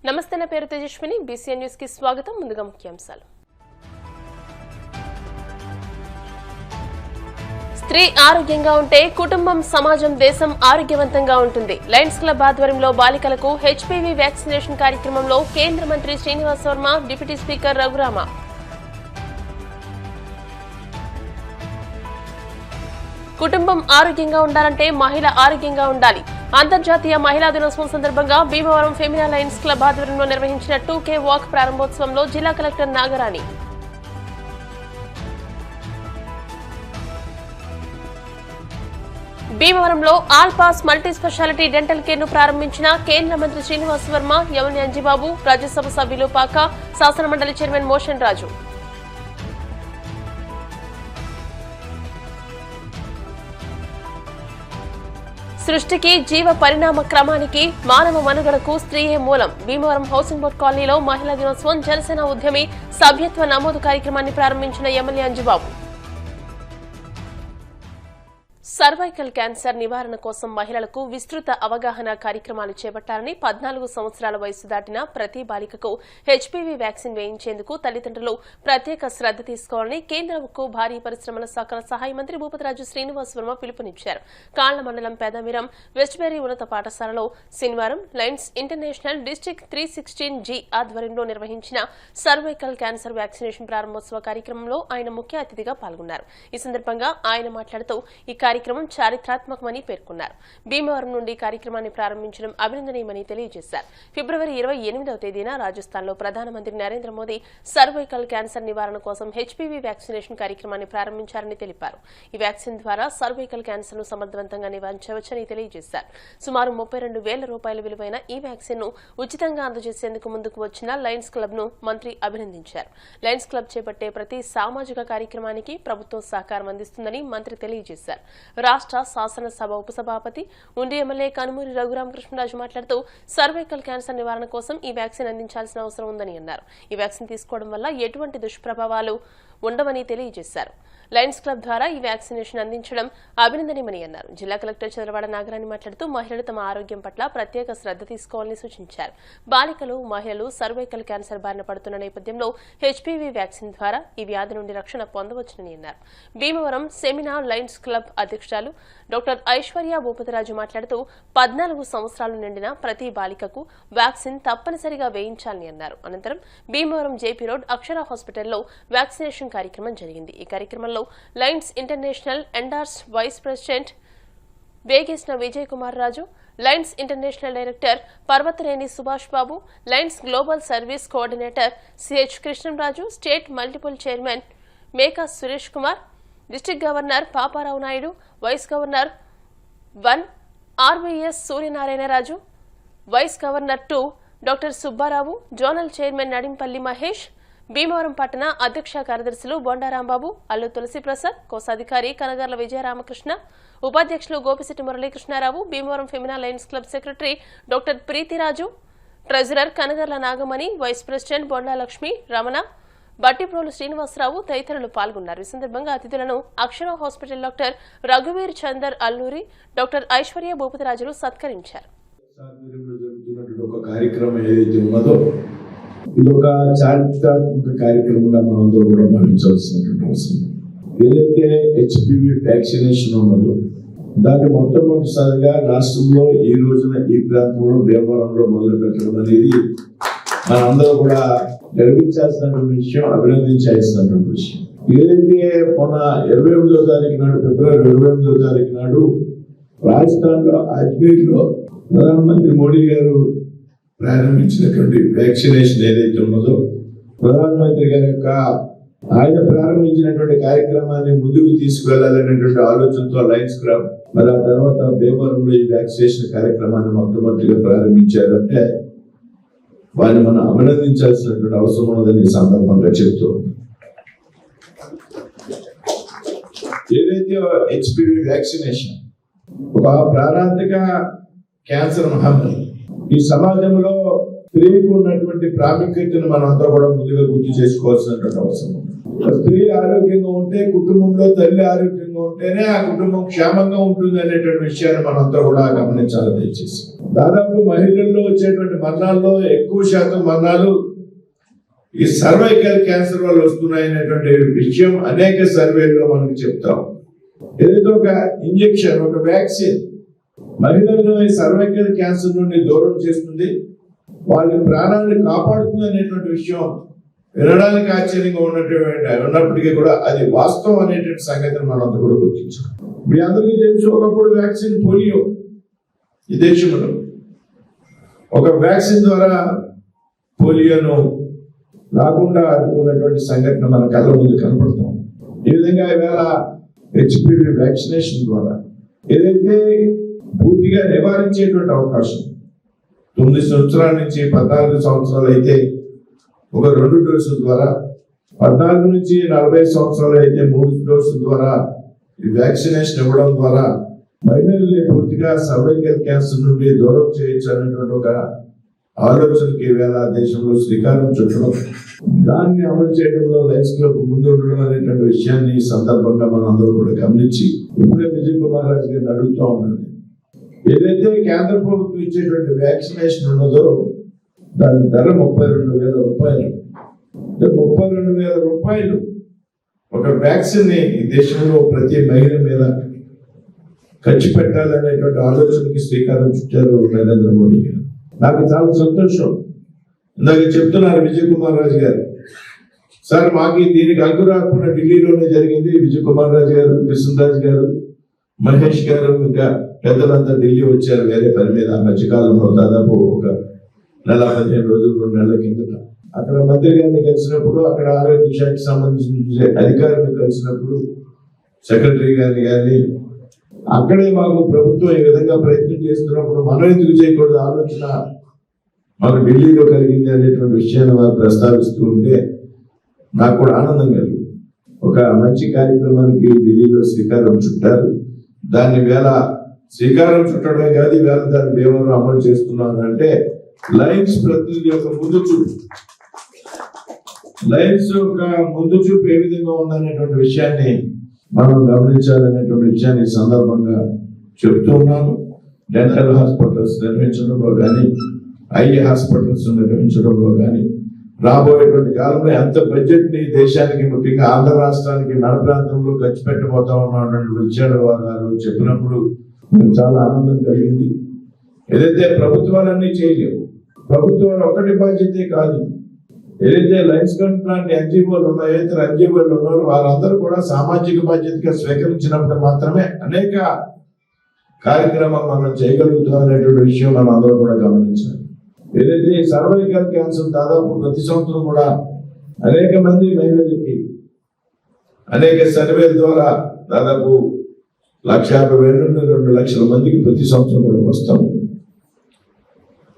నమస్తే, నా పేరు తేజస్విని. బీసీఎన్ న్యూస్ కి స్వాగతం. ముందుగా ముఖ్యాంశాలు. స్త్రీ ఆరోగ్యంగా ఉంటే కుటుంబం, సమాజం, దేశం ఆరోగ్యవంతంగా ఉంటుంది. లయన్స్ క్లబ్ ఆధ్వర్యంలో బాలికలకు హెచ్పీవీ వ్యాక్సినేషన్ కార్యక్రమంలో కేంద్ర మంత్రి శ్రీనివాస్ వర్మ, డిప్యూటీ స్పీకర్ రఘురామ. కుటుంబం ఆరోగ్యంగా ఉండాలంటే మహిళ ఆరోగ్యంగా ఉండాలి. అంతర్జాతీయ మహిళా దినోత్సవం సందర్భంగా భీమవరం ఫెమినా లయన్స్ క్లబ్ ఆధ్వర్యంలో నిర్వహించిన 2K వాక్ ప్రారంభోత్సవంలో జిల్లా కలెక్టర్ నాగరాణి. భీమవరంలో all pass multi speciality dental care ను ప్రారంభించిన కేంద్ర మంత్రి శ్రీనివాస్ వర్మ, యముని అంజిబాబు, రాజ్యసభ సభ్యులు పాక, శాసనమండలి చైర్మన్ మోషన్ రాజు. సృష్టికి, జీవ పరిణామ క్రమానికి, మానవ మనుగడకు స్త్రీయే మూలం. భీమవరం హౌసింగ్ బోర్డ్ కాలనీలో మహిళా దినోత్సవం జనసేన ఉద్యమి సభ్యత్వ నమోదు కార్యక్రమాన్ని ప్రారంభించిన ఎమ్మెల్యే అంజిబాబు. సర్వైకల్ క్యాన్సర్ నివారణ కోసం మహిళలకు విస్తృత అవగాహన కార్యక్రమాలు చేపట్టాలని, 14 సంవత్సరాల వయసు దాటిన ప్రతి బాలికకు హెచ్పీవీ వ్యాక్సిన్ వేయించేందుకు తల్లిదండ్రులు ప్రత్యేక శ్రద్ధ తీసుకోవాలని కేంద్ర ఉక్కు, భారీ పరిశ్రమల శాఖ సహాయ మంత్రి భూపతిరాజు శ్రీనివాస్ వర్మ పిలుపునిచ్చారు. కాళ్ల మండలం పేదమిరం వెస్ట్బెరీ ఉన్నత పాఠశాలలో శనివారం లయన్స్ ఇంటర్నేషనల్ డిస్టిక్ 316G ఆధ్వర్యంలో నిర్వహించిన సర్వైకల్ క్యాన్సర్ వ్యాక్సినేషన్ ప్రారంభోత్సవ కార్యక్రమంలో ఆయన ముఖ్య అతిథిగా పాల్గొన్నారు. ఈ సందర్భంగా ఆయన మాట్లాడుతూ ఈ కార్యక్రమం చారిత్రాత్మకమని పేర్కొన్నారు. భీమవరం నుండి కార్యక్రమాన్ని ప్రారంభించడం అభినందనీయమని తెలియజేశారు. ఫిబ్రవరి 28వ తేదీన రాజస్థాన్లో ప్రధానమంత్రి నరేంద్ర మోదీ సర్వైకల్ క్యాన్సర్ నివారణ కోసం హెచ్పీవీ వ్యాక్సినేషన్ కార్యక్రమాన్ని ప్రారంభించారని తెలిపారు. ఈ వ్యాక్సిన్ ద్వారా సర్వైకల్ క్యాన్సర్ ను సమర్థవంతంగా నివారించవచ్చని తెలియజేశారు. సుమారు 32,000 రూపాయల విలువైన ఈ వ్యాక్సిన్ ను ఉచితంగా అందజేసేందుకు ముందుకు వచ్చిన లయన్స్ క్లబ్ ను మంత్రి అభినందించారు. లయన్స్ క్లబ్ చేపట్టే ప్రతి సామాజిక కార్యక్రమానికి ప్రభుత్వం సహకారం అందిస్తుందని మంత్రి తెలియజేశారు. రాష్ట్ర శాసనసభ ఉపసభాపతి, ఉండి ఎమ్మెల్యే కనుమూరి రఘురామకృష్ణరాజు మాట్లాడుతూ సర్వైకల్ క్యాన్సర్ నివారణ కోసం ఈ వ్యాక్సిన్ అందించాల్సిన అవసరం ఉందని అన్నారు. ఈ వ్యాక్సిన్ తీసుకోవడం వల్ల ఎటువంటి దుష్ప్రభావాలు ఉండవని తెలియజేశారు. లయన్స్ క్లబ్ ద్వారా ఈ వ్యాక్సినేషన్ అందించడం అభినందనీయమని అన్నారు. జిల్లా కలెక్టర్ చంద్రవాడ నాగరాణి మాట్లాడుతూ మహిళలు తమ ఆరోగ్యం పట్ల ప్రత్యేక శ్రద్ధ తీసుకోవాలని సూచించారు. బాలికలు, మహిళలు సర్వైకల్ క్యాన్సర్ బారిన పడుతున్న నేపథ్యంలో హెచ్పీవీ వ్యాక్సిన్ ద్వారా ఈ వ్యాధి నుండి రక్షణ పొందవచ్చునని అన్నారు. భీమవరం సెమినా లయన్స్ క్లబ్ అధ్యక్షురాలు డాక్టర్ ఐశ్వర్య భూపతిరాజు మాట్లాడుతూ 14 సంవత్సరాలు నిండిన ప్రతి బాలికకు వ్యాక్సిన్ తప్పనిసరిగా వేయించాలని అన్నారు. అనంతరం భీమవరం జేపీ రోడ్ అక్షర హాస్పిటల్లో వ్యాక్సినేషన్ కార్యక్రమం జరిగింది. ఈ కార్యక్రమంలో Lions International endorse vice president Vegesina Vijay Kumar Raju, Lions International director Parvathareni Subhash Babu, Lions global service coordinator CH Krishnamraju, state multiple chairman Meka Suresh Kumar, district governor Paparao Naidu, vice governor 1 RVS Suryanarayanaraju, vice governor 2 doctor Subbarao, zonal chairman Nadimpalli Mahesh, Bhimavaram పట్టణ అధ్యక్ష కార్యదర్శులు బొండారాంబాబు, అల్లు తులసిప్రసాద్, కోశాధికారి కనగర్ల విజయరామకృష్ణ, ఉపాధ్యక్షులు Gopisetti Muralikrishnarao, Bhimavaram Femina Lions club secretary doctor Preethiraju, treasurer Kanagarla Nagamani, vice president Bondalakshmi, Ramana, Battiprolu Srinivasarao తదితరులు పాల్గొన్నారు. ఈ సందర్భంగా అతిథులను అక్షర హాస్పిటల్ డాక్టర్ రఘువీర్ చందర్ అల్లూరి, డాక్టర్ ఐశ్వర్య భూపతిరాజులు సత్కరించారు. ఇదొక చారిత్రాత్మక కార్యక్రమంగా మనందరూ కూడా భావించాల్సినటువంటి అవసరం. ఏదైతే హెచ్పీవీ వ్యాక్సినేషన్ ఉన్నదో దాన్ని మొట్టమొదటిసారిగా రాష్ట్రంలో ఈ రోజున ఈ ప్రాంతంలో భీమవరంలో మొదలు పెట్టడం అనేది మనందరూ కూడా గర్వించాల్సినటువంటి విషయం, అభినందించాల్సినటువంటి విషయం. ఏదైతే మొన్న 28వ తారీఖు నాడు, ఫిబ్రవరి 28వ తారీఖు నాడు రాజస్థాన్ లో అజ్మీర్లో ప్రధానమంత్రి మోడీ గారు ప్రారంభించినటువంటి వ్యాక్సినేషన్ ఏదైతే ఉన్నదో, ప్రధానమంత్రి గారి యొక్క ఆయన ప్రారంభించినటువంటి కార్యక్రమాన్ని ముందుకు తీసుకువెళ్లాలనేటువంటి ఆలోచనతో లయన్స్ క్లబ్ మరి ఆ తర్వాత భీమవరంలో ఈ వ్యాక్సినేషన్ కార్యక్రమాన్ని మొట్టమొదటిగా ప్రారంభించారంటే వారిని మనం అభినందించాల్సినటువంటి అవసరం ఉన్నదని ఈ సందర్భంగా చెప్తూ ఏదైతే హెచ్పీవీ వ్యాక్సినేషన్ ఒక ప్రాణాంతక క్యాన్సర్ మహమ్మారి ఈ సమాజంలో స్త్రీకి ఉన్నటువంటి ప్రాముఖ్యతను మనంతా కూడా ముందుగా గుర్తు చేసుకోవాల్సినటువంటి అవసరం ఉంది. స్త్రీ ఆరోగ్యంగా ఉంటే, కుటుంబంలో తల్లి ఆరోగ్యంగా ఉంటేనే ఆ కుటుంబం క్షేమంగా ఉంటుంది అనేటువంటి విషయాన్ని మనంతా కూడా గమనించాలి. దయచేసి దాదాపు మహిళల్లో వచ్చేటువంటి మరణాల్లో ఎక్కువ శాతం మరణాలు ఈ సర్వైకల్ క్యాన్సర్ వల్ల వస్తున్నాయి అనేటువంటి విషయం అనేక సర్వేల్లో మనకు చెప్తాం. ఏదైతే ఒక ఇంజెక్షన్, ఒక వ్యాక్సిన్ మహిళలను ఈ సర్వైకల్ క్యాన్సర్ నుండి దూరం చేస్తుంది, వాళ్ళ ప్రాణాలను కాపాడుతుంది అనేటువంటి విషయం వినడానికి ఆశ్చర్యంగా ఉన్నప్పటికీ కూడా అది వాస్తవం అనేటువంటి సంగతిని మనంతా కూడా గుర్తించాం. మీ అందరికీ తెలుసు, ఒకప్పుడు వ్యాక్సిన్ పోలియో ఈ దేశంలో ఒక వ్యాక్సిన్ ద్వారా పోలియోను రాకుండా అడ్డుకున్నటువంటి సంఘటన మన కళ్ళ ముందు కనపడతాం. ఈ విధంగా ఈవేళ హెచ్పివి వ్యాక్సినేషన్ ద్వారా ఏదైతే పూర్తిగా నివారించేటువంటి అవకాశం 9 సంవత్సరాల నుంచి 14 సంవత్సరాలు అయితే ఒక 2 డోసుల ద్వారా, 14 నుంచి 40 సంవత్సరాలు అయితే 3 డోసుల ద్వారా ఈ వ్యాక్సినేషన్ ఇవ్వడం ద్వారా మహిళల్ని పూర్తిగా సర్వైకల్ క్యాన్సర్ నుండి దూరం చేయొచ్చు అనేటువంటి ఒక ఆలోచనకి ఈవేళ దేశంలో శ్రీకారం చుట్టడం, దాన్ని అమలు చేయడంలో లయన్స్ క్లబ్ ముందు ఉండడం అనేటువంటి విషయాన్ని ఈ సందర్భంగా మనం అందరూ కూడా గమనించి ఇప్పుడే విజయ్ కుమార్ రాజు గారిని అడుగుతూ ఉన్నాను. ఏదైతే కేంద్ర ప్రభుత్వం ఇచ్చేటువంటి వ్యాక్సినేషన్ ఉన్నదో దాని ధర 32,000 రూపాయలు. 32,000 రూపాయలు ఒక వ్యాక్సిన్ ని ఈ దేశంలో ప్రతి మహిళ మీద ఖర్చు పెట్టాలనేటువంటి ఆలోచనకి శ్రీకారం చుట్టారు నరేంద్ర మోడీ గారు. నాకు చాలా సంతోషం. ఇందాక చెప్తున్నారు విజయ్ కుమార్ రాజు గారు, సార్ మాకు దీనికి అంకురార్పణ ఢిల్లీలోనే జరిగింది. విజయ్ కుమార్ రాజు గారు, కృష్ణరాజు గారు, మహేష్ గారు, ఇంకా పెద్దలంతా ఢిల్లీ వచ్చారు వేరే పని మీద. మధ్యకాలంలో దాదాపు ఒక 15 రోజులు 2 నెలల కిందట అక్కడ మంత్రి గారిని కలిసినప్పుడు, అక్కడ ఆరోగ్య శాఖకి సంబంధించిన అధికారులను కలిసినప్పుడు, సెక్రటరీ గారిని కానీ అక్కడే మాకు ప్రభుత్వం ఈ విధంగా ప్రయత్నం చేస్తున్నప్పుడు మనం ఎందుకు చేయకూడదు ఆలోచన మాకు ఢిల్లీలో కలిగింది అనేటువంటి విషయాన్ని వారు ప్రస్తావిస్తూ ఉంటే నాకు కూడా ఆనందం కలిగింది. ఒక మంచి కార్యక్రమానికి ఢిల్లీలో శ్రీకారం చుట్టారు. దాన్ని వేళ శ్రీకారం చుట్టడమే కాదు, వేళ దాన్ని భీమవరం అమలు చేస్తున్నాను అంటే లయన్స్ ప్రతినిధి యొక్క ముందు చూపు, లయన్స్ యొక్క ముందు చూపు ఏ విధంగా ఉందనేటువంటి విషయాన్ని మనం గమనించాలనేటువంటి విషయాన్ని సందర్భంగా చెప్తూ ఉన్నాను. డెంటల్ హాస్పిటల్స్ నిర్మించడంలో కానీ, ఐ హాస్పిటల్స్ నిర్మించడంలో కానీ రాబోయేటువంటి కాలంలో ఎంత బడ్జెట్ ని దేశానికి, ముఖ్యంగా ఆంధ్ర రాష్ట్రానికి, మన ప్రాంతంలో ఖర్చు పెట్టబోతా ఉన్నటువంటి విషయాలు వారు చెప్పినప్పుడు చాలా ఆనందం కలిగింది. ఏదైతే ప్రభుత్వాలన్నీ చేయలేవు, ప్రభుత్వాలు ఒక్కటి బాధ్యతే కాదు. ఏదైతే లయన్స్ క్లబ్ లాంటి ఎన్జిఓలు ఉన్నాయో, ఇతర ఎన్జిఓలు ఉన్నారో వారందరూ కూడా సామాజిక బాధ్యతగా స్వీకరించినప్పుడు మాత్రమే అనేక కార్యక్రమాలు మనం చేయగలుగుతాం అనేటువంటి విషయం మనం అందరూ కూడా గమనించాలి. ఏదైతే సర్వైకల్ క్యాన్సర్ దాదాపు ప్రతి సంవత్సరం కూడా అనేక మంది మహిళలకి అనేక సర్వేల ద్వారా దాదాపు 150,000 నుండి 2 లక్షల మందికి ప్రతి సంవత్సరం కూడా వస్తాం.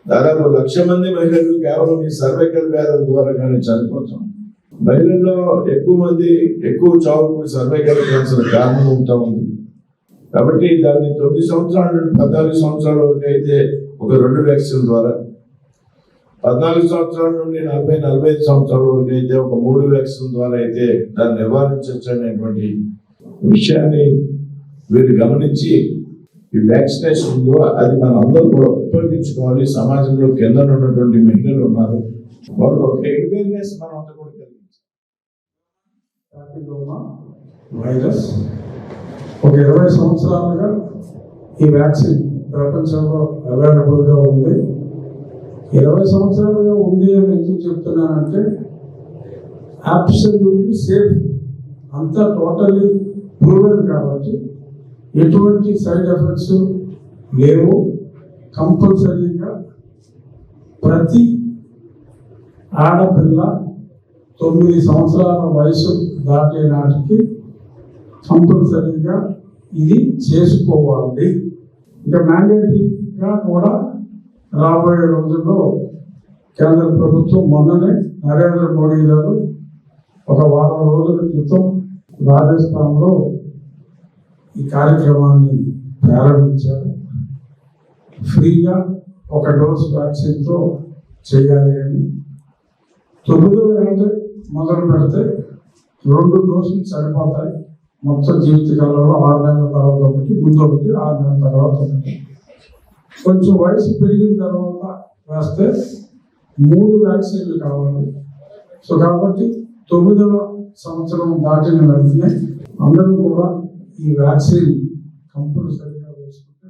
దాదాపు 1,00,000 మంది మహిళలు కేవలం ఈ సర్వైకల్ వ్యాధుల ద్వారా కానీ చనిపోతాం. మహిళల్లో ఎక్కువ చావుకు సర్వైకల్ క్యాన్సర్ కారణం అవుతా ఉంది. కాబట్టి దాన్ని 9 సంవత్సరాల నుండి 14 సంవత్సరాల వరకు అయితే ఒక 2 వ్యాక్సిన్ ద్వారా, 14 సంవత్సరాల నుండి 40-45 సంవత్సరాల వరకు అయితే ఒక 3 వ్యాక్సిన్ ద్వారా అయితే దాన్ని నివారించవచ్చు అనేటువంటి విషయాన్ని వీరు గమనించి ఈ వ్యాక్సినేషన్ ఉందో అది మనం అందరూ కూడా ఉపయోగించుకోవాలి. సమాజంలో కింద ఉన్నటువంటి మహిళలు ఉన్నారు, వాళ్ళకి ఒక అవేర్నెస్ మనం అంతా కూడా కలిగించాలి. వైరస్ ఒక 20 సంవత్సరాలుగా ఈ వ్యాక్సిన్ ప్రపంచంలో అవైలబుల్గా ఉంది. 20 సంవత్సరాలుగా ఉంది అని ఎందుకు చెప్తున్నానంటే అబ్సల్యూట్లీ సేఫ్, అంతా టోటలీ ప్రూవెన్ కాబట్టి ఎటువంటి సైడ్ ఎఫెక్ట్స్ లేవు. కంపల్సరీగా ప్రతి ఆడపిల్ల 9 సంవత్సరాల వయసు దాటే నాటికి కంపల్సరీగా ఇది చేసుకోవాలి. ఇంకా మ్యాండేటరీగా కూడా రాబోయే రోజుల్లో కేంద్ర ప్రభుత్వం మొన్ననే నరేంద్ర మోడీ గారు ఒక వారం రోజుల క్రితం రాజస్థాన్లో ఈ కార్యక్రమాన్ని ప్రారంభించారు. ఫ్రీగా 1 డోస్ వ్యాక్సిన్తో చేయాలి అని 9వ ఏట మొదలు పెడితే 2 డోసులు సరిపోతాయి. మొత్తం జీవితకాలంలో 6 నెలల తర్వాత ఒకటి, ముందు ఒకటి, 6 నెలల తర్వాత ఒకటి. కొంచెం వయసు పెరిగిన తర్వాత వేస్తే 3 వ్యాక్సిన్లు కావాలి. సో కాబట్టి 9వ సంవత్సరం దాటిన వెంటనే అందరూ కూడా ఈ వ్యాక్సిన్ కంపల్సరీగా వేసుకుంటే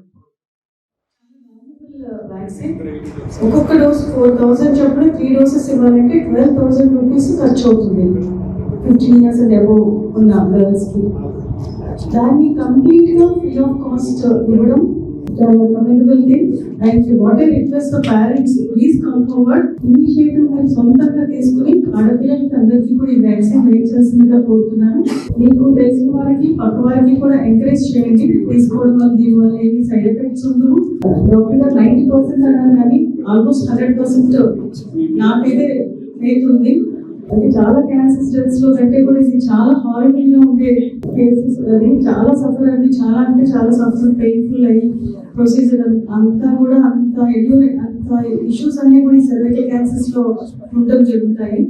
వ్యాక్సిన్ ఒక్కొక్క డోస్ 4,000 చొప్పున 3 డోసెస్ ఇవ్వాలంటే 12,000 రూపీస్ ఖర్చు అవుతుంది 15 years అండ్ అబోవ్ ఉన్న గర్ల్స్కి. దాన్ని కంప్లీట్గా ఫ్రీ ఆఫ్ కాస్ట్ ఇవ్వడం commendable thing. And what I request the parents, please come forward. Initiative మీరు సొంతంగా తీసుకుని ఆడపిల్లలకి అందరికీ కూడా ఈ వ్యాక్సిన్ వేయించాల్సిందిగా కోరుతున్నాను. మీకు తెలిసిన వారికి పక్క వారికి కూడా ఎంకరేజ్ చేయండి. తీసుకోవడం వల్ల దీనివల్ల ఏమి సైడ్ ఎఫెక్ట్స్ ఉండవు. డాక్టర్ గారు 90% అన్నారు కానీ ఆల్మోస్ట్ 100% నాకైతే అవుతుంది. అంటే చాలా క్యాన్సర్ స్టెప్స్ లో కంటే కూడా ఇది చాలా హారబుల్ గా ఉండే కేసెస్. అది చాలా సఫర్ అయింది, చాలా అంటే చాలా సఫర్, పెయిన్ఫుల్ అయ్యి ప్రొసీజర్ అంతా కూడా అంత ఇష్యూస్ అన్ని కూడా ఈ సర్వైకల్ క్యాన్సర్స్ లో ఉండడం జరుగుతాయి.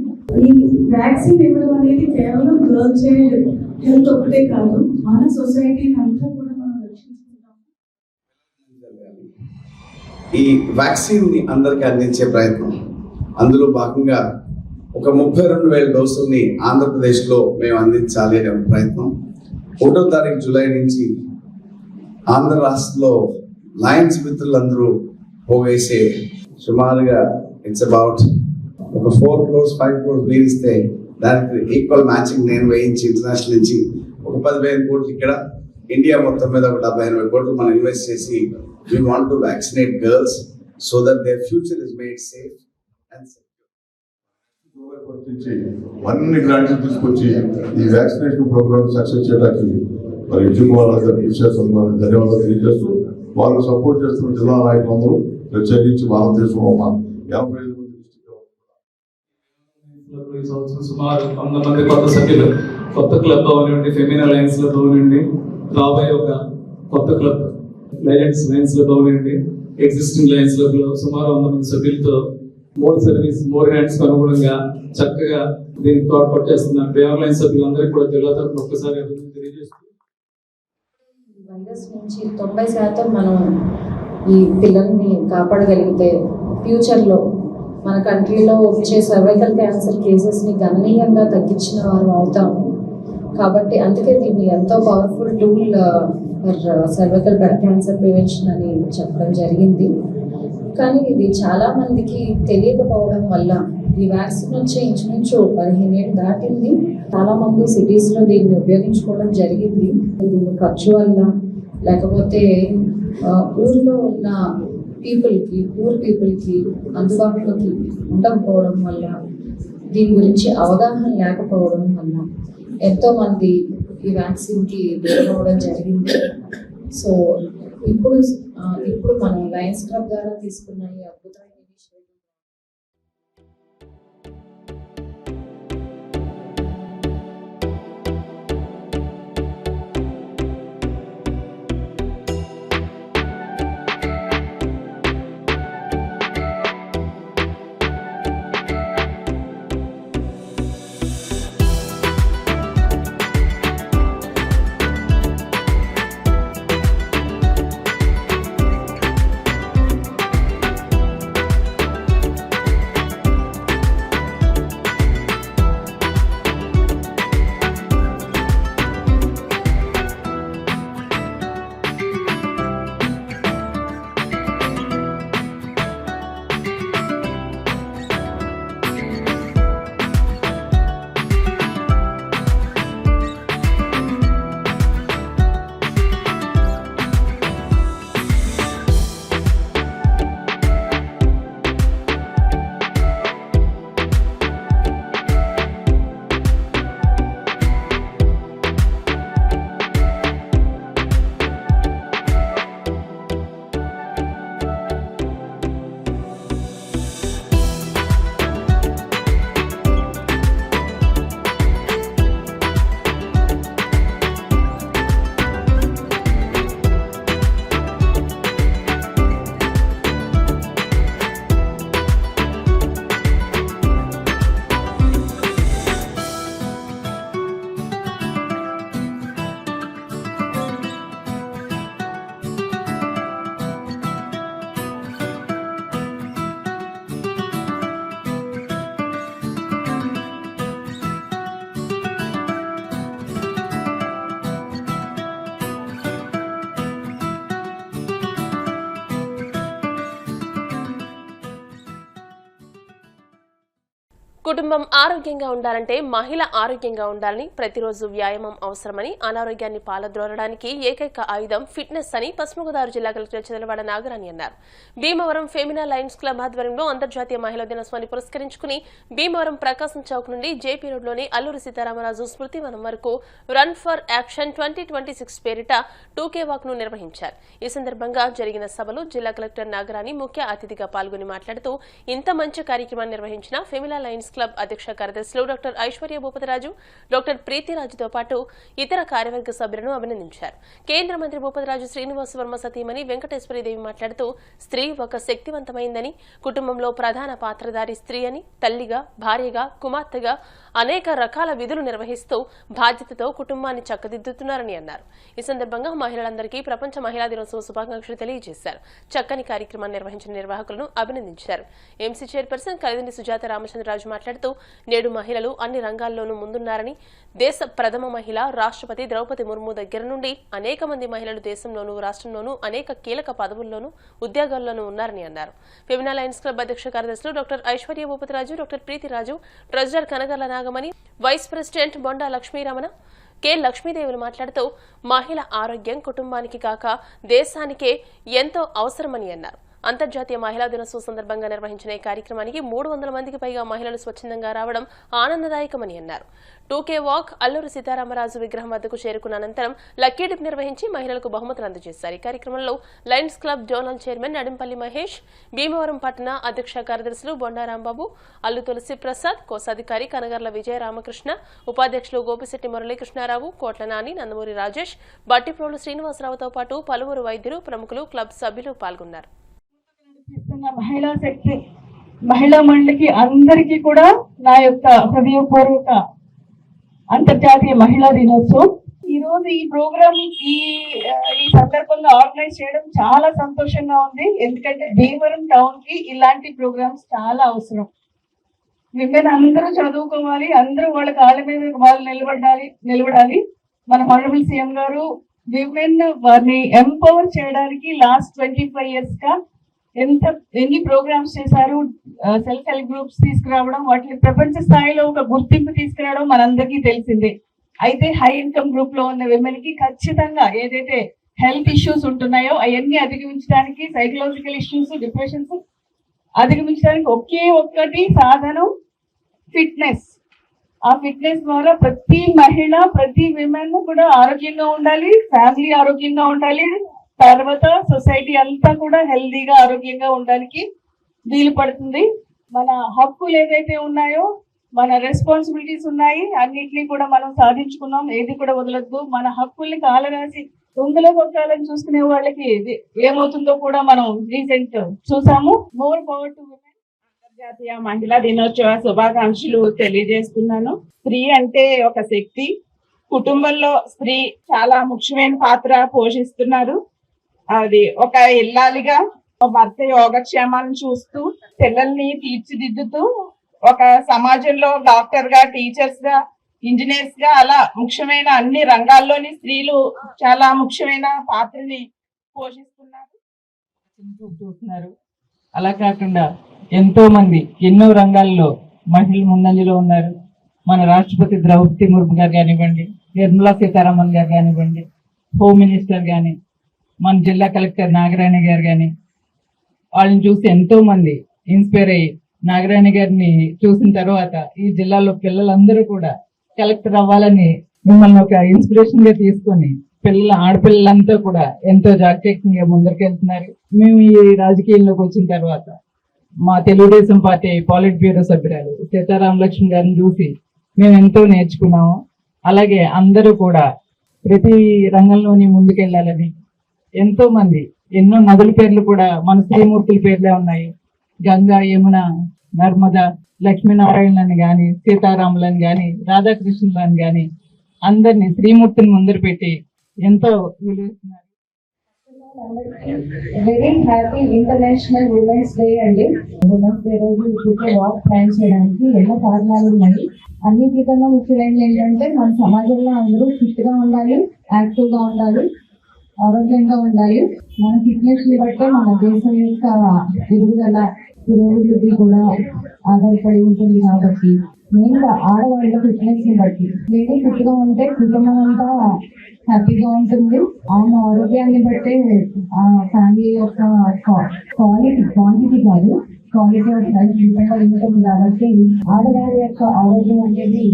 ఈ వ్యాక్సిన్ ఇవ్వడం అనేది కేవలం గర్ల్ చైల్డ్ హెల్త్ ఒకటే కాదు, మన సొసైటీని అంతా కూడా మనం రక్షించుకుంటాం. ఈ వ్యాక్సిన్ ని అందరికీ అందించే ప్రయత్నం, అందులో భాగంగా ఒక 32,000 డోసుల్ని ఆంధ్రప్రదేశ్లో మేము అందించాలి అనే ప్రయత్నం. 1వ తారీఖు జూలై నుంచి ఆంధ్ర రాష్ట్రంలో లయన్స్ మిత్రులందరూ పోగేసే సుమారుగా ఇట్స్ అబౌట్ ఒక 4 crores 5 crores మీరు ఇస్తే దానికి ఈక్వల్ మ్యాచింగ్ నేను వేయించి ఇంటర్నేషనల్ నుంచి ఒక 15,000 కోట్లు ఇక్కడ ఇండియా మొత్తం మీద ఒక 70-80 కోట్లు మనం ఇన్వెస్ట్ చేసి we want to vaccinate girls so that their future is made safe and secure. అన్ని గ్రాంట్స్ తీసుకొచ్చి ఈ వ్యాక్సినేషన్ ప్రోగ్రామ్ సక్సెస్ చేయడానికి మరి ఎడ్యుకోవాలి ధన్యవాదాలు తెలియజేస్తూ వాళ్ళు సపోర్ట్ చేస్తున్న జిల్లా నాయకులందరూ ప్రత్యేకించి భారతదేశంలో ఉన్న 55 మంది ఈ సంవత్సరం సుమారు 100 మంది కొత్త సభ్యులు కొత్త క్లబ్ అవనివ్వండి, ఫెమినా లయన్స్ క్లబ్ అవనివ్వండి, రాబోయే ఒక కొత్త క్లబ్ లయన్స్ క్లబ్ అవనివ్వండి, ఎగ్జిస్టింగ్ లయన్స్ క్లబ్ లో సుమారు 100 మంది సభ్యులతో మోర్ సర్వీస్ మోర్ హ్యాండ్స్ అనుగుణంగా చక్కగా దీనికి తోడ్పాటు చేస్తున్నారు. పేవర్ లైన్ సభ్యులందరికీ కూడా జిల్లా తరఫున ఒక్కసారి అభివృద్ధి తెలియజేస్తూ వైరస్ నుంచి 90% మనం ఈ పిల్లల్ని కాపాడగలిగితే ఫ్యూచర్లో మన కంట్రీలో వచ్చే సర్వైకల్ క్యాన్సర్ కేసెస్ని గణనీయంగా తగ్గించిన వారు అవుతాము. కాబట్టి అందుకే దీన్ని ఎంతో powerful tool for cervical cancer prevention అని చెప్పడం జరిగింది. కానీ ఇది చాలామందికి తెలియకపోవడం వల్ల ఈ వ్యాక్సిన్ వచ్చే ఇంచుమించు 15 ఏళ్ళు దాటింది. చాలామంది సిటీస్లో దీన్ని ఉపయోగించుకోవడం జరిగింది. దీని ఖర్చు వల్ల లేకపోతే ఊళ్ళో ఉన్న పూర్ పీపుల్కి అందుబాటులోకి ఉండకపోవడం వల్ల, దీని గురించి అవగాహన లేకపోవడం వల్ల ఎంతోమంది ఈ వ్యాక్సిన్కి దూరం అవ్వడం జరిగింది. సో ఇప్పుడు మనం లయన్స్ క్లబ్ ద్వారా తీసుకున్న ఈ అద్భుతమైన కుటుంబం ఆరోగ్యంగా ఉండాలంటే మహిళ ఆరోగ్యంగా ఉండాలని, ప్రతిరోజు వ్యాయామం అవసరమని, అనారోగ్యాన్ని పాలద్రోలడానికి ఏకైక ఆయుధం ఫిట్నెస్ అని పశ్చిమ గోదావరి జిల్లా కలెక్టర్ చంద్రవాడ నాగరాణి అన్నారు. భీమవరం ఫెమినా లయన్స్ క్లబ్ ఆధ్వర్యంలో అంతర్జాతీయ మహిళా దినోత్సవాన్ని పురస్కరించుకుని భీమవరం ప్రకాశం చౌక్ నుండి జేపీ రోడ్లోని అల్లూరి సీతారామరాజు స్మృతివనం వరకు రన్ ఫర్ యాక్షన్ 2026 పేరిట 2K వాక్ ను నిర్వహించారు. ఈ సందర్భంగా జరిగిన సభలో జిల్లా కలెక్టర్ నాగరాణి ముఖ్య అతిథిగా పాల్గొని మాట్లాడుతూ ఇంత మంచి కార్యక్రమాన్ని నిర్వహించిన ఫెమినా లయన్స్ క్లబ్ అధ్యక్ష కార్యదర్శులు డాక్టర్ ఐశ్వర్య భూపతిరాజు, డాక్టర్ ప్రీతిరాజుతో పాటు ఇతర కార్యవర్గ సభ్యులను అభినందించారు. కేంద్ర మంత్రి భూపతిరాజు శ్రీనివాస వర్మ సతీమణి వెంకటేశ్వరీదేవి మాట్లాడుతూ స్త్రీ ఒక శక్తివంతమైందని, కుటుంబంలో ప్రధాన పాత్రధారి స్త్రీ అని, తల్లిగా, భార్యగా, కుమార్తెగా అనేక రకాల విధులు నిర్వహిస్తూ బాధ్యతతో కుటుంబాన్ని చక్కదిద్దుతున్నారని అన్నారు. ఈ సందర్భంగా మహిళలందరికీ ప్రపంచ మహిళా దినోత్సవ శుభాకాంక్షలు తెలియజేశారు. చక్కని కార్యక్రమాన్ని నిర్వహించిన నిర్వాహకులను అభినందించారు. ఎంసీ చైర్పర్సన్ కలిదిండి సుజాత రామచంద్రరాజు మాట్లాడుతూ నేడు మహిళలు అన్ని రంగాల్లోనూ ముందున్నారని, దేశ ప్రథమ మహిళ రాష్ట్రపతి ద్రౌపది ముర్ము దగ్గర నుండి అనేక మంది మహిళలు దేశంలోనూ రాష్ట్రంలోనూ అనేక కీలక పదవుల్లోనూ ఉద్యోగాల్లోనూ ఉన్నారని అన్నారు. ఫెమినా లయన్స్ క్లబ్ అధ్యక్ష కార్యదర్శులు doctor Aishwarya Bhupathiraju, doctor Preethiraju, treasurer Kanagarla Nagamani, vice president Bonda Lakshmiramana, K లక్ష్మీదేవులు మాట్లాడుతూ మహిళ ఆరోగ్యం కుటుంబానికి కాక దేశానికే ఎంతో అవసరమని అన్నారు. అంతర్జాతీయ మహిళా దినోత్సవం సందర్భంగా నిర్వహించిన ఈ కార్యక్రమానికి 300 మందికి పైగా మహిళలు స్వచ్ఛందంగా రావడం ఆనందదాయకమని అన్నారు. 2K వాక్ అల్లూరి సీతారామరాజు విగ్రహం వద్దకు చేరుకున్న అనంతరం లక్కీ డిప్ నిర్వహించి మహిళలకు బహుమతులు అందజేశారు. ఈ కార్యక్రమంలో Lions club zonal chairman Nadimpalli Mahesh, Bhimavaram పట్టణ అధ్యక్ష కార్యదర్శులు బొండారాంబాబు, అల్లు తులసి ప్రసాద్, కోశాధికారి కనగర్ల విజయరామకృష్ణ, ఉపాధ్యక్షులు గోపిశెట్టి మురళీకృష్ణారావు, కోట్ల నాని, నందమూరి రాజేష్, బట్టిప్రోలు శ్రీనివాసరావుతో పాటు పలువురు వైద్యులు, ప్రముఖులు, క్లబ్ సభ్యులు పాల్గొన్నారు. మహిళా శక్తి మహిళా మండలికి అందరికీ కూడా నా యొక్క హృదయపూర్వక అంతర్జాతీయ మహిళా దినోత్సవం. ఈ రోజు ఈ ప్రోగ్రామ్ ఈ సందర్భంగా ఆర్గనైజ్ చేయడం చాలా సంతోషంగా ఉంది. ఎందుకంటే భీమవరం టౌన్ కి ఇలాంటి ప్రోగ్రామ్స్ చాలా అవసరం. విమెన్ అందరూ చదువుకోవాలి, అందరూ వాళ్ళ కాళ్ళ మీద వాళ్ళు నిలబడాలి. మన హానరబుల్ సీఎం గారు విమెన్ వారిని ఎంపవర్ చేయడానికి లాస్ట్ 25 years గా ఎన్ని ప్రోగ్రామ్స్ చేశారు. సెల్ఫ్ హెల్ప్ గ్రూప్స్ తీసుకురావడం, వాటిని ప్రపంచ స్థాయిలో ఒక గుర్తింపు తీసుకురావడం మనందరికీ తెలిసిందే. అయితే హై ఇన్కమ్ గ్రూప్ లో ఉన్న విమెన్ కి ఖచ్చితంగా ఏదైతే హెల్త్ ఇష్యూస్ ఉంటున్నాయో అవన్నీ అధిగమించడానికి, సైకలాజికల్ ఇష్యూస్, డిప్రెషన్స్ అధిగమించడానికి ఒకే ఒక్కటి సాధనం ఫిట్నెస్. ఆ ఫిట్నెస్ ద్వారా ప్రతి మహిళ, ప్రతి విమెన్ కూడా ఆరోగ్యంగా ఉండాలి, ఫ్యామిలీ ఆరోగ్యంగా ఉండాలి, తర్వాత సొసైటీ అంతా కూడా హెల్దీగా ఆరోగ్యంగా ఉండడానికి వీలు పడుతుంది. మన హక్కులు ఏదైతే ఉన్నాయో, మన రెస్పాన్సిబిలిటీస్ ఉన్నాయి, అన్నిటినీ కూడా మనం సాధించుకున్నాం. ఏది కూడా వదలద్దు. మన హక్కుల్ని కాలరాసి దొంగలో కొట్టాలని చూసుకునే వాళ్ళకి ఏమవుతుందో కూడా మనం రీసెంట్ చూసాము. More power to women. అంతర్జాతీయ మహిళా దినోత్సవ శుభాకాంక్షలు తెలియజేస్తున్నాను. స్త్రీ అంటే ఒక శక్తి. కుటుంబంలో స్త్రీ చాలా ముఖ్యమైన పాత్ర పోషిస్తున్నారు. అది ఒక ఇల్లాలిగా భర్త యోగక్షేమాలను చూస్తూ, పిల్లల్ని తీర్చిదిద్దుతూ, ఒక సమాజంలో డాక్టర్ గా, టీచర్స్ గా, ఇంజనీర్స్ గా, అలా ముఖ్యమైన అన్ని రంగాల్లోని స్త్రీలు చాలా ముఖ్యమైన పాత్రని పోషిస్తున్నారు. అలా కాకుండా ఎంతో మంది ఎన్నో రంగాల్లో మహిళలు ముందంజలో ఉన్నారు. మన రాష్ట్రపతి ద్రౌపది ముర్ము గారు కానివ్వండి, నిర్మలా సీతారామన్ గారు కానివ్వండి, హోమ్ మినిస్టర్ కానీ, మన జిల్లా కలెక్టర్ నాగరాణి గారు కానీ, వాళ్ళని చూసి ఎంతో మంది ఇన్స్పైర్ అయ్యి నాగరాణి గారిని చూసిన తర్వాత ఈ జిల్లాలో పిల్లలందరూ కూడా కలెక్టర్ అవ్వాలని మిమ్మల్ని ఒక ఇన్స్పిరేషన్ గా తీసుకొని ఆడపిల్లలంతా కూడా ఎంతో జాగ్రత్తగా ముందరికెళ్తున్నారు. మేము ఈ రాజకీయాల్లోకి వచ్చిన తర్వాత మా తెలుగుదేశం పార్టీ పాలిట్ బ్యూరో సభ్యురాలు సీతారామలక్ష్మి గారిని చూసి మేము ఎంతో నేర్చుకున్నాము. అలాగే అందరూ కూడా ప్రతి రంగంలోని ముందుకెళ్లాలని ఎంతో మంది ఎన్నో నదుల పేర్లు కూడా మన శ్రీమూర్తుల పేర్లే ఉన్నాయి. గంగా, యమున, నర్మద, లక్ష్మీనారాయణని గాని, సీతారాములని గాని, రాధాకృష్ణులని గాని అందరినీ శ్రీమూర్తిని ముందర పెట్టి ఎంతో విలువిస్తున్నారు. Very happy international women's day అండి. ఉమెన్స్ డే రోజు వాక్ ప్లాన్ చేయడానికి ఎన్నో కారణాలు ఉన్నాయి. అన్నిటికన్నా ముఖ్యమైనది ఏంటంటే మన సమాజంలో అందరూ ఫిట్ గా ఉండాలి, యాక్టివ్ గా ఉండాలి, ఆరోగ్యంగా ఉండాలి. మన ఫిట్నెస్ ని బట్టే మన దేశం యొక్క ఎదుగుదల, పురోభివృద్ధి కూడా ఆధారపడి ఉంటుంది కాబట్టి మెయిన్గా ఆడవాళ్ళ ఫిట్నెస్ ని బట్టి లేడీ ఫిట్ గా ఉంటే కుటుంబం అంతా హ్యాపీగా ఉంటుంది. ఆమె ఆరోగ్యాన్ని బట్టే ఆ ఫ్యామిలీ యొక్క క్వాంటిటీ కాదు క్వాలిటీ ఆఫ్ లైఫ్ డిపెండ్ అయి ఉంటుంది. కాబట్టి ఆడవారి యొక్క ఆరోగ్యం అనేది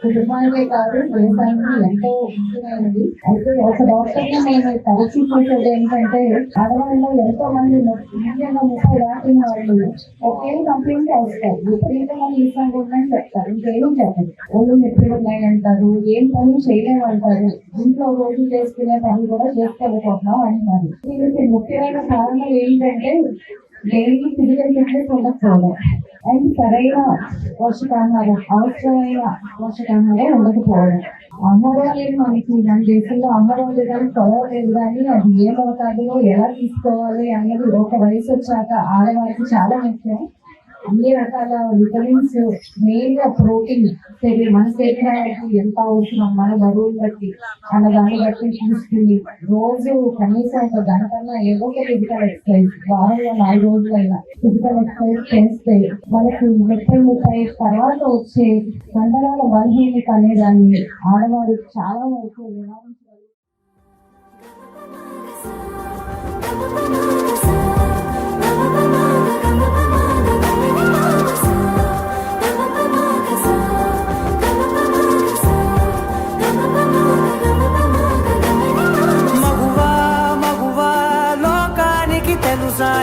కుటుంబానికే కాదు వ్యవసాయానికి ఎంతో ముఖ్యమైనది. అయితే ఒక డాక్టర్ గా నేను తరచూ చూసేది ఏంటంటే ఆడవాళ్ళలో ఎంతో మంది ముఖ్యంగా 30 దాటిన వాళ్ళు ఒకే కంప్లైంట్ వస్తారు. విపరీతమైన ఇన్ఫర్మేషన్ చెప్తారు, ఇంకేమీ చెప్పరు. ఒళ్ళు నొప్పులు ఉన్నాయి అంటారు, ఏం పని చేయలేమంటారు, ఇంట్లో రోజు చేసుకునే పని కూడా చేసుకోలేకపోతున్నాం అంటారు. దీనికి ముఖ్యమైన కారణం ఏంటంటే డైలీ ఫిజికల్ ఫిట్నెస్ ఉండకపోవడం అండ్ సరైన పోషకాహారం, అవసరమైన పోషకాహారం ఉండకపోవడం. ఆహారం అనేది మనకి మన దేశంలో ఆహారం లేదని చదవలేదు, కానీ అది ఏ మోతాదులో ఎలా తీసుకోవాలి అన్నది ఒక వయసు వచ్చాక ఆడవారికి చాలా ముఖ్యం. అన్ని రకాల విటమిన్స్, మెయిన్ గా ప్రోటీన్ మన శరీరానికి ఎంత అవసరం మన బరువుని బట్టి దాన్ని బట్టి చూసుకుని రోజు కనీసం ఒక గంటన్నా ఏదో ఒక ఫిజికల్ ఎక్సర్సైజ్, వారంలో 4 రోజులైనా ఫిజికల్ ఎక్సర్సైజ్ చేస్తే మనకు 30 తర్వాత వచ్చే కండరాల బలహీనత అనేదాన్ని ఆడవారు చాలా వరకు నివారించగలరు.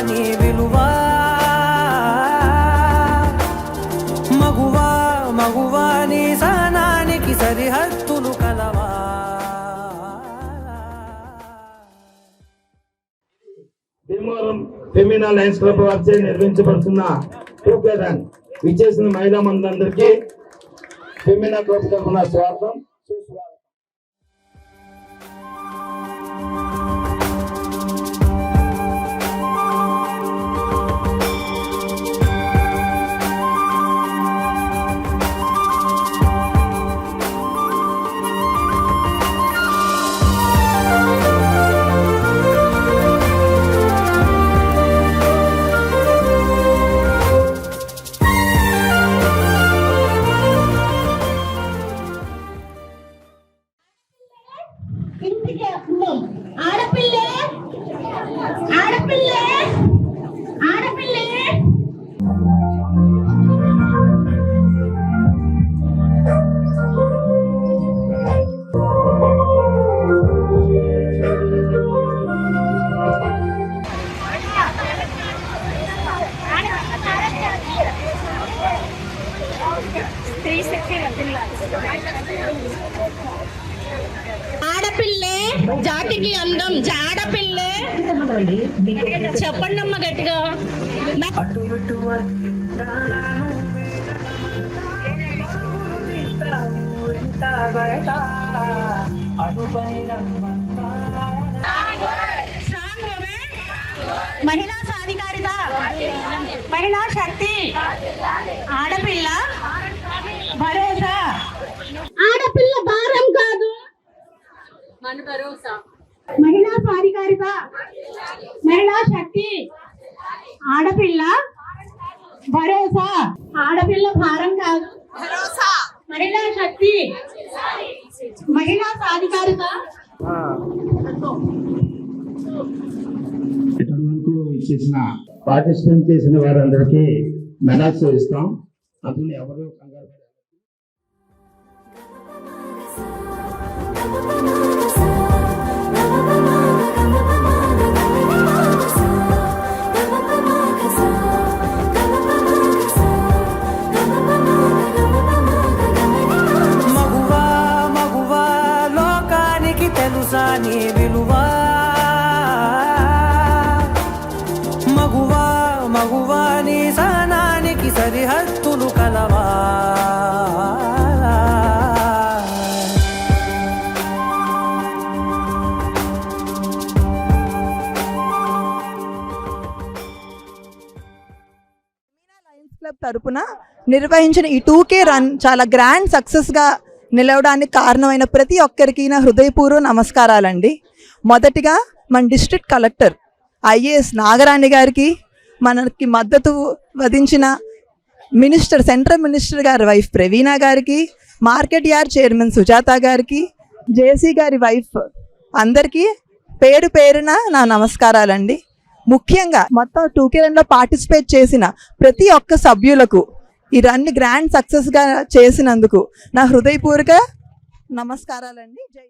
నీ విలువా మగువా మగువా నీ సహనానికి సరిహద్దులు కలవా. భీమవరం ఫెమినా లయన్స్ క్లబ్ వారిచే నిర్వహించబడుతున్న టూకే రన్ విచ్చేసిన మహిళా మందందరికీ ఫెమినా క్లబ్ తరఫున స్వాగతం సుస్వాగతం. ఆడపిల్లే జాతికి అందం, జాడపిల్లే చెప్పండి అమ్మ గట్టిగా. మహిళా సాధికారిత, మహిళా శక్తి, ఆడపిల్ల భరోసా. ఆడపిల్ల భారం కాదు మన భరోసా. మహిళా సాధికారిత, మహిళా శక్తి, ఆడపిల్ల భరోసా. ఆడపిల్ల భారం కాదు భరోసా. మహిళా శక్తి, మహిళా సాధికారిత. చేసిన పార్టిసిపేట్ చేసిన వారందరికీ మెడల్స్ ఇస్తాం. అందులో ఎవరు కంగారు మగువా మగువా లోకానికి తెలుసా నీ విలువా మగువా మగువా నీ సహనానికి సరిహద్దులు కలవా. క్లబ్ తరపున నిర్వహించిన ఈ 2K రన్ చాలా గ్రాండ్ సక్సెస్గా నిలవడానికి కారణమైన ప్రతి ఒక్కరికి నా హృదయపూర్వ నమస్కారాలండి. మొదటిగా మన డిస్ట్రిక్ట్ కలెక్టర్ IAS నాగరాణి గారికి, మనకి మద్దతు వధించిన సెంట్రల్ మినిస్టర్ గారి వైఫ్ ప్రవీణ గారికి, మార్కెట్ యార్డ్ చైర్మన్ సుజాత గారికి, జేసీ గారి వైఫ్ అందరికీ పేరు పేరున నా నమస్కారాలండి. ముఖ్యంగా మొత్తం 2K రన్లో పార్టిసిపేట్ చేసిన ప్రతి ఒక్క సభ్యులకు ఈ రన్ గ్రాండ్ సక్సెస్గా చేసినందుకు నా హృదయపూర్వక నమస్కారాలండి. జై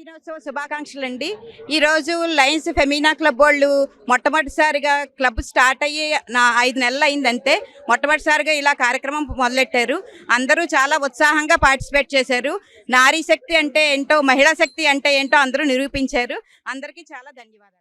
దినోత్సవ శుభాకాంక్షలు అండి. ఈరోజు లయన్స్ ఫెమినా క్లబ్ వాళ్ళు మొట్టమొదటిసారిగా క్లబ్ స్టార్ట్ అయ్యి 5 నెలలు అయిందంటే మొట్టమొదటిసారిగా ఇలా కార్యక్రమం మొదలెట్టారు. అందరూ చాలా ఉత్సాహంగా పార్టిసిపేట్ చేశారు. నారీ శక్తి అంటే ఏంటో, మహిళా శక్తి అంటే ఏంటో అందరూ నిరూపించారు. అందరికీ చాలా ధన్యవాదాలు.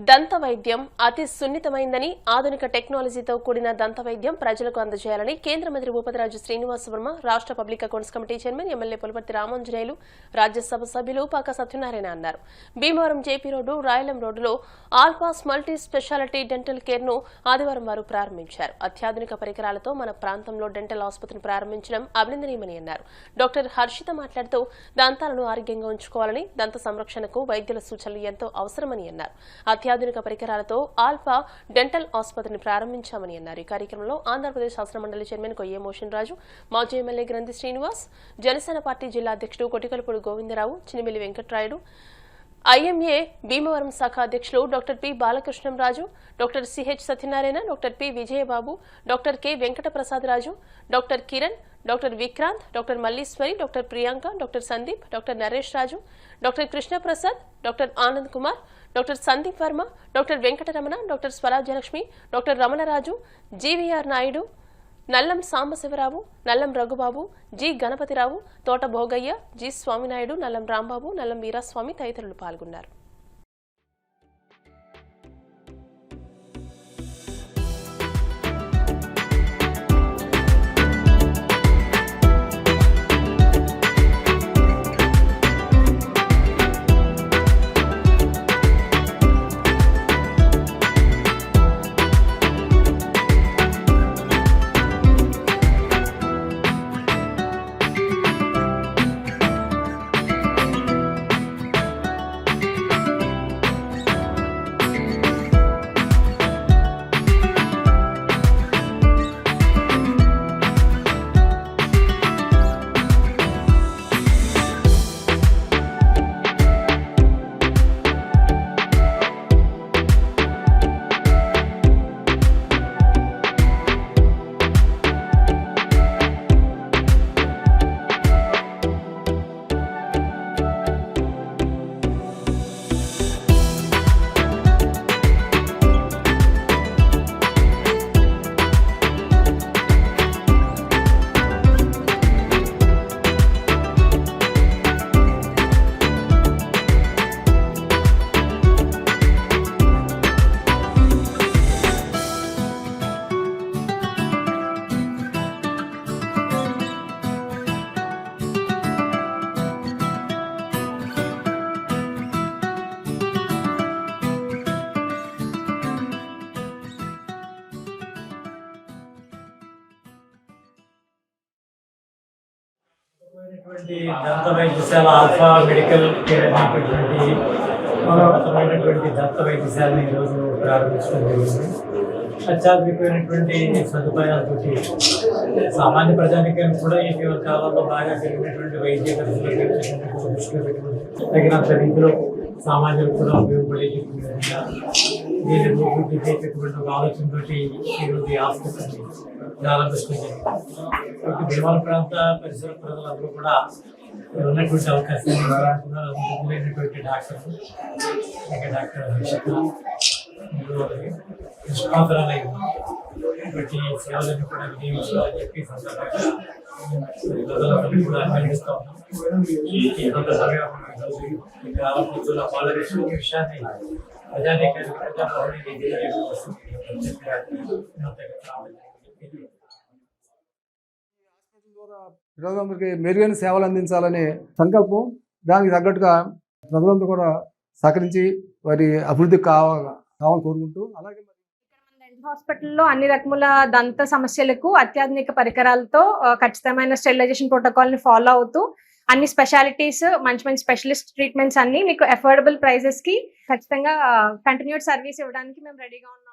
దంత వైద్యం అతి సున్నితమైందని, ఆధునిక టెక్నాలజీతో కూడిన దంత వైద్యం ప్రజలకు అందజేయాలని కేంద్ర మంత్రి భూపతిరాజు శ్రీనివాస్ వర్మ, రాష్ట్ర public accounts committee chairman MLA Pulaparthi Ramanjaneyulu, Rajya Sabha సభ్యులు పాక సత్యనారాయణ అన్నారు. భీమవరం జేపీ రోడ్డు, రాయలం రోడ్డులో ఆల్ఫాస్ మల్టీ స్పెషాలిటీ డెంటల్ కేర్ ను ఆదివారం వారు ప్రారంభించారు. అత్యాధునిక పరికరాలతో మన ప్రాంతంలో డెంటల్ ఆసుపత్రిని ప్రారంభించడం అభినందనీయమని అన్నారు. డాక్టర్ హర్షిత మాట్లాడుతూ దంతాలను ఆరోగ్యంగా ఉంచుకోవాలని, దంత సంరక్షణకు వైద్యుల సూచనలు ఎంతో అవసరమని అన్నారు. అత్యాధునిక పరికరాలతో ఆల్ఫా డెంటల్ ఆసుపత్రిని ప్రారంభించామని అన్నారు. ఈ కార్యక్రమంలో ఆంధ్రప్రదేశ్ శాసనమండలి చైర్మన్ కొయ్యే మోషన్ రాజు, మాజీ ఎమ్మెల్యే గ్రంథి శ్రీనివాస్, జనసేన పార్టీ జిల్లా అధ్యక్షుడు కొటికలపూడి గోవిందరావు, చినిమిల్లి వెంకట్రాయుడు, ఐఎంఏ భీమవరం శాఖ అధ్యక్షులు doctor P Balakrishnam Raju, doctor CH Satyanarayana, doctor P Vijayababu, doctor K Venkataprasad Raju, doctor Kiran, doctor Vikrant, doctor Malleswari, doctor Priyanka, doctor Sandeep, doctor Naresh Raju, doctor Krishnaprasad, doctor Anand Kumar, doctor Sandeep Varma, doctor Venkataramana, doctor Swarajyalakshmi, doctor Ramanaraju, GVR Naidu, Nallam Sambasivarao, Nallam Raghubabu, G Ganapathirao, Thota Bhogaiah, G Swaminaidu, Nallam Rambabu, Nallam Veeraswamy తదితరులు పాల్గొన్నారు. దంత వైద్యశాల ఆల్ఫా మెడికల్ కేర్ అనేటువంటి మరొకమైనటువంటి దంత వైద్యశాలని ఈరోజు ప్రారంభించడం జరిగింది. అత్యాధునికమైనటువంటి సదుపాయాలతో సామాన్య ప్రజానికానికి కూడా ఇటీవల కాలంలో బాగా పెరిగినటువంటి వైద్య ఖర్చులు దృష్టిలో పెట్టుకుని తగినంత రీతిలో సామాన్యులకు కూడా ఉపయోగపడేది దీన్ని అభివృద్ధి చేసేటువంటి ఒక ఆలోచనతో ఈరోజు ఈ ఆసుపత్రిని ప్రారంభించడం జరిగింది. భీమవరం ప్రాంత పరిసర ప్రజలందరూ కూడా ఉన్నటువంటి అవకాశాన్ని డాక్టర్స్ ఇంకా డాక్టర్ హర్షిత నిష్ణాతురాలైన చేసినటువంటి సేవలను కూడా వినియోగించుకోవాలని చెప్పి ప్రజలందరినీ కూడా అభినందిస్తా ఉన్నాం. ఈ సందర్భంగా గ్రామ పొద్దుల పాలరేషన్ విషయాన్ని ప్రజాధికారి ప్రజలందరికీ మెరుగైన సేవలు అందించాలనే సంకల్పం, దానికి తగ్గట్టుగా ప్రజలందరూ కూడా సహకరించి వారి అభివృద్ధికి కావాలని కోరుకుంటూ, అలాగే హాస్పిటల్లో అన్ని రకముల దంత సమస్యలకు అత్యాధునిక పరికరాలతో ఖచ్చితమైన స్టెరిలైజేషన్ ప్రోటోకాల్ ని ఫాలో అవుతూ అన్ని స్పెషాలిటీస్, మంచి మంచి స్పెషలిస్ట్ ట్రీట్మెంట్స్ అన్ని మీకు అఫోర్డబుల్ ప్రైసెస్ కి ఖచ్చితంగా కంటిన్యూడ్ సర్వీస్ ఇవ్వడానికి మేము రెడీగా ఉన్నాం.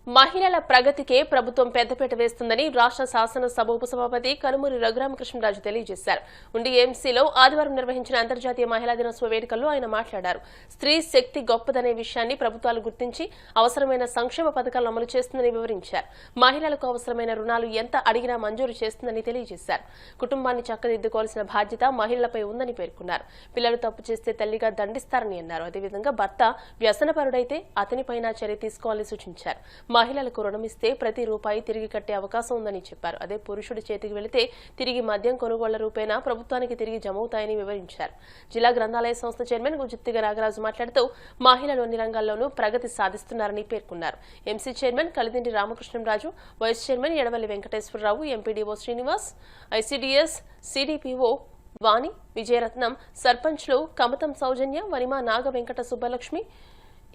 మహిళల ప్రగతికే ప్రభుత్వం పెద్దపీట వేస్తుందని రాష్ట్ర శాసనసభ ఉపసభాపతి కనుమూరి రఘురామకృష్ణరాజు తెలియజేశారు. ఉండి ఎంసీలో ఆదివారం నిర్వహించిన అంతర్జాతీయ మహిళా దినోత్సవ వేడుకల్లో ఆయన మాట్లాడారు. స్త్రీ శక్తి గొప్పదనే విషయాన్ని ప్రభుత్వాలు గుర్తించి అవసరమైన సంక్షేమ పథకాలను అమలు చేస్తుందని వివరించారు. మహిళలకు అవసరమైన రుణాలు ఎంత అడిగినా మంజూరు చేస్తుందని తెలియజేశారు. కుటుంబాన్ని చక్కదిద్దుకోవాల్సిన బాధ్యత మహిళలపై ఉందని పేర్కొన్నారు. పిల్లలు తప్పు చేస్తే తల్లిగా దండిస్తారని అన్నారు. అదేవిధంగా భర్త వ్యసనపరుడైతే అతనిపైన చర్య తీసుకోవాలని సూచించారు. మహిళలకు రుణమిస్తే ప్రతి రూపాయి తిరిగి కట్టే అవకాశం ఉందని చెప్పారు. అదే పురుషుడి చేతికి వెళితే తిరిగి మద్యం కొనుగోళ్ల రూపేణా ప్రభుత్వానికి తిరిగి జమవుతాయని వివరించారు. జిల్లా గ్రంథాలయ సంస్థ చైర్మన్ గుజ్జుత్తిగ నాగరాజు మాట్లాడుతూ మహిళలు అన్ని రంగాల్లోనూ ప్రగతి సాధిస్తున్నారని పేర్కొన్నారు. MC chairman Kalidindi Ramakrishnamraju, vice chairman Edavalli Venkateswararao, MPDO Srinivas, ICDS CDPO Vani, Vijayaratnam, సర్పంచ్లు కమతం సౌజన్య, వనిమా నాగ వెంకట సుబ్బలక్ష్మి,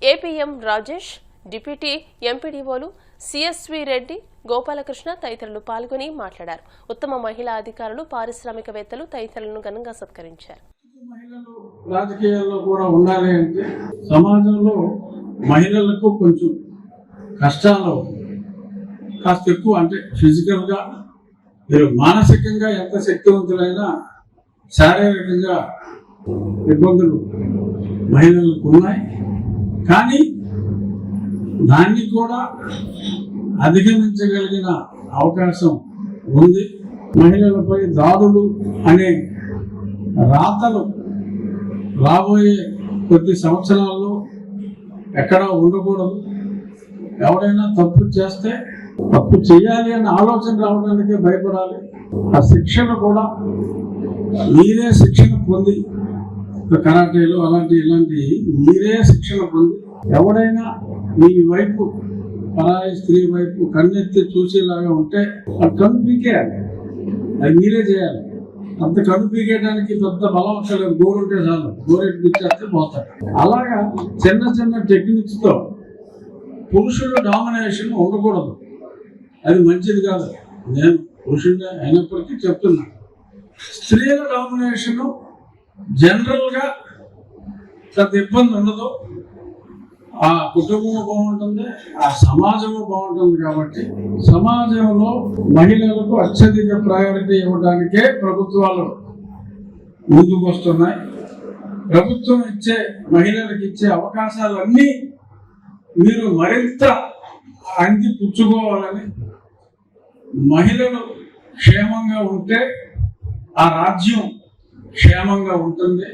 ఏపీఎం రాజేష్, డిప్యూటీ ఎంపీడీఓలు సిఎస్వి రెడ్డి, గోపాలకృష్ణ తదితరులు పాల్గొని మాట్లాడారు. ఉత్తమ మహిళా అధికారులు, పారిశ్రామికవేత్తలు తదితరులను ఘనంగా సత్కరించారు. మహిళలు రాజకీయాల్లో కూడా ఉండాలి అంటే సమాజంలో మహిళలకు కొంచెం కష్టాలు కాస్త ఎక్కువ, అంటే ఫిజికల్గా మీరు మానసికంగా ఎంత శక్తివంతులైనా శారీరకంగా ఇబ్బందులు మహిళలకు ఉన్నాయి. కానీ దాన్ని కూడా అధిగమించగలిగిన అవకాశం ఉంది. మహిళలపై దాడులు అనే రాతలు రాబోయే కొద్ది సంవత్సరాల్లో ఎక్కడా ఉండకూడదు. ఎవరైనా తప్పు చేస్తే తప్పు చేయాలి అనే ఆలోచన రావడానికే భయపడాలి. ఆ శిక్షణ కూడా మీరే శిక్షణ పొంది, కరాటేలు అలాంటి ఇలాంటి మీరే శిక్షణ పొంది ఎవడైనా మీ వైపు పరాయి స్త్రీ వైపు కన్నెత్తి చూసేలాగా ఉంటే అది కన్ను పీకేయాలి. అది మీరే చేయాలి. అంత కన్ను పీకేయడానికి పెద్ద బలం అక్కర్లేదు. గోరుంటే చాలు, గోరెట్టు పిచ్చేస్తే పోతాడు. అలాగా చిన్న చిన్న టెక్నిక్స్ తో పురుషుడు డామినేషన్ ఉండకూడదు. అది మంచిది కాదు. నేను పురుషుడే అయినప్పటికీ చెప్తున్నా, స్త్రీల డామినేషన్ జనరల్ గా పెద్ద ఇబ్బంది ఉండదు. ఆ కుటుంబం బాగుంటుంది, ఆ సమాజము బాగుంటుంది. కాబట్టి సమాజంలో మహిళలకు అత్యధిక ప్రయారిటీ ఇవ్వడానికే ప్రభుత్వాలు ముందుకు వస్తున్నాయి. ప్రభుత్వం ఇచ్చే మహిళలకు ఇచ్చే అవకాశాలన్నీ మీరు మరింత అంది పుచ్చుకోవాలని, మహిళలు క్షేమంగా ఉంటే ఆ రాజ్యం క్షేమంగా ఉంటుంది.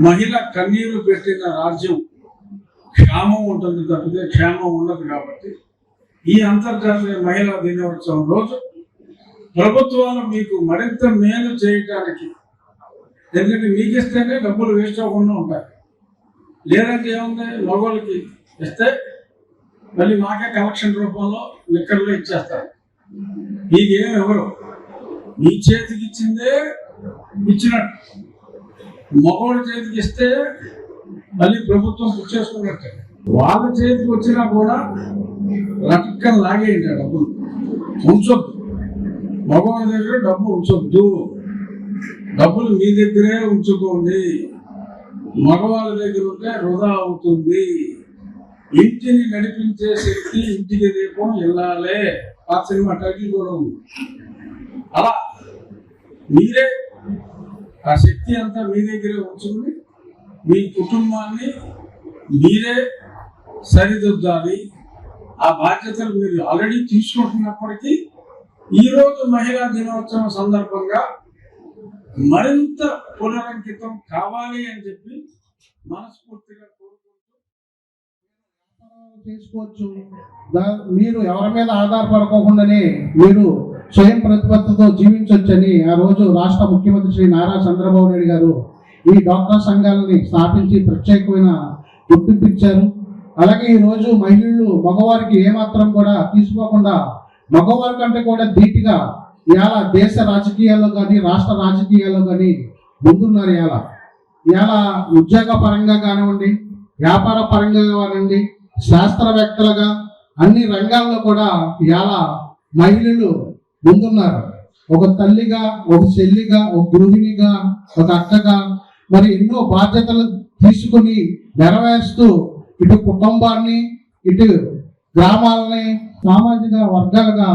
మహిళ కన్నీరు పెట్టిన రాజ్యం క్షేమం ఉంటుంది తప్పితే క్షేమం ఉండదు. కాబట్టి ఈ అంతర్జాతీయ మహిళా దినోత్సవం రోజు ప్రభుత్వాలు మీకు మరింత మేలు చేయడానికి, ఎందుకంటే మీకు ఇస్తేనే డబ్బులు వేస్ట్ అవ్వకుండా ఉంటాయి. లేదంటే ఏముంది, మగవాళ్ళకి ఇస్తే మళ్ళీ మాకే కలెక్షన్ రూపంలో లిక్కర్లో ఇచ్చేస్తారు. మీకేం ఎవరు మీ చేతికి ఇచ్చిందే ఇచ్చినట్టు, మగవాడి చేతికి ఇస్తే మళ్ళీ ప్రభుత్వం పుచ్చేసుకున్నట్టే. వాళ్ళ చేతికి వచ్చినా కూడా రటక్కన లాగేయండి. డబ్బులు ఉంచొద్దు, మగవాడి దగ్గర డబ్బు ఉంచొద్దు. డబ్బులు మీ దగ్గరే ఉంచుకోండి. మగవాళ్ళ దగ్గర ఉంటే వృధా అవుతుంది. ఇంటిని నడిపించే శక్తి ఇంటికి దీపం ఇల్లాలే. ఆ సినిమా టైటిల్ కూడా ఉంది. అలా మీరే ఆ శక్తి అంతా మీ దగ్గరే ఉంచుకుని మీ కుటుంబాన్ని మీరే సరిదిద్దాలి. ఆ బాధ్యతలు మీరు ఆల్రెడీ తీసుకుంటున్నప్పటికీ ఈరోజు మహిళా దినోత్సవం సందర్భంగా మరింత పునరంకితం కావాలి అని చెప్పి మనస్ఫూర్తిగా కోరుకుంటూ చేసుకోవచ్చు. మీరు ఎవరి మీద ఆధారపడుకోకుండానే మీరు స్వయం ప్రతిపత్తితో జీవించవచ్చని ఆ రోజు రాష్ట్ర ముఖ్యమంత్రి శ్రీ నారా చంద్రబాబు నాయుడు గారు ఈ డాక్టర్ సంఘాలని స్థాపించి ప్రత్యేకమైన గుర్తింపు ఇచ్చారు. అలాగే ఈ రోజు మహిళలు మగవారికి ఏమాత్రం కూడా తీసుకోకుండా మగవారి కంటే కూడా ధీటుగా ఇవాళ దేశ రాజకీయాల్లో కానీ రాష్ట్ర రాజకీయాల్లో కానీ ముందున్నారు. ఇవాళ ఉద్యోగ పరంగా కానివ్వండి, వ్యాపార పరంగా కానివ్వండి, శాస్త్రవేత్తలుగా అన్ని రంగాల్లో కూడా ఇవాళ మహిళలు ముందున్నారు. ఒక తల్లిగా, ఒక చెల్లిగా, ఒక గృహిణిగా, ఒక అక్కగా మరి ఎన్నో బాధ్యతలు తీసుకుని నెరవేరుస్తూ ఇటు కుటుంబాన్ని, ఇటు గ్రామాలని, సామాజిక వర్గాలుగా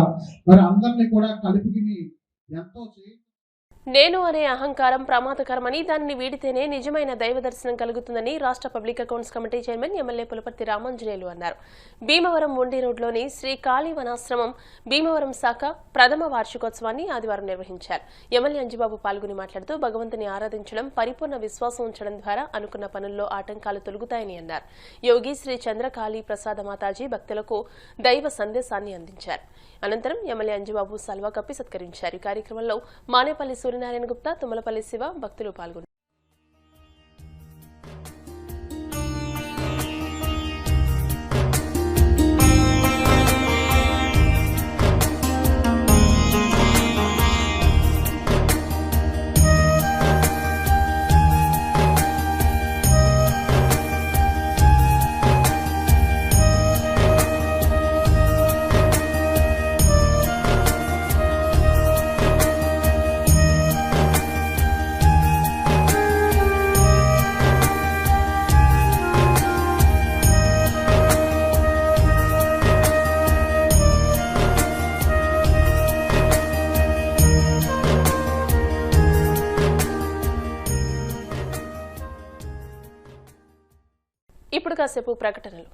మరి అందరినీ కూడా కలిపిని ఎంతో నేను అనే అహంకారం ప్రమాదకరమని దానిని వీడితేనే నిజమైన దైవ దర్శనం కలుగుతుందని రాష్ట్ర public accounts committee chairman MLA Pulaparthi Ramanjaneyulu అన్నారు. భీమవరం ఉండి రోడ్లోని శ్రీ కాళీవనాశ్రమం భీమవరం శాఖ ప్రథమ వార్షికోత్సవాన్ని ఆదివారం నిర్వహించారు. ఎమ్మెల్యే అంజిబాబు పాల్గొని మాట్లాడుతూ భగవంతుని ఆరాధించడం, పరిపూర్ణ విశ్వాసం ఉంచడం ద్వారా అనుకున్న పనుల్లో ఆటంకాలు తొలగుతాయని అన్నారు. యోగి శ్రీ చంద్రకాళీ ప్రసాద మాతాజీ భక్తులకు దైవ సందేశాన్ని అందించారు. అనంతరం ఎమ్మెల్యే అంజిబాబు సల్వా కప్పి సత్కరించారు. ఈ కార్యక్రమంలో మానేపల్లి సూర్యనారాయణ గుప్తా, తుమ్మలపల్లి శివ భక్తులు పాల్గొన్నారు. ఇప్పుడు కాసేపు ప్రకటనలు.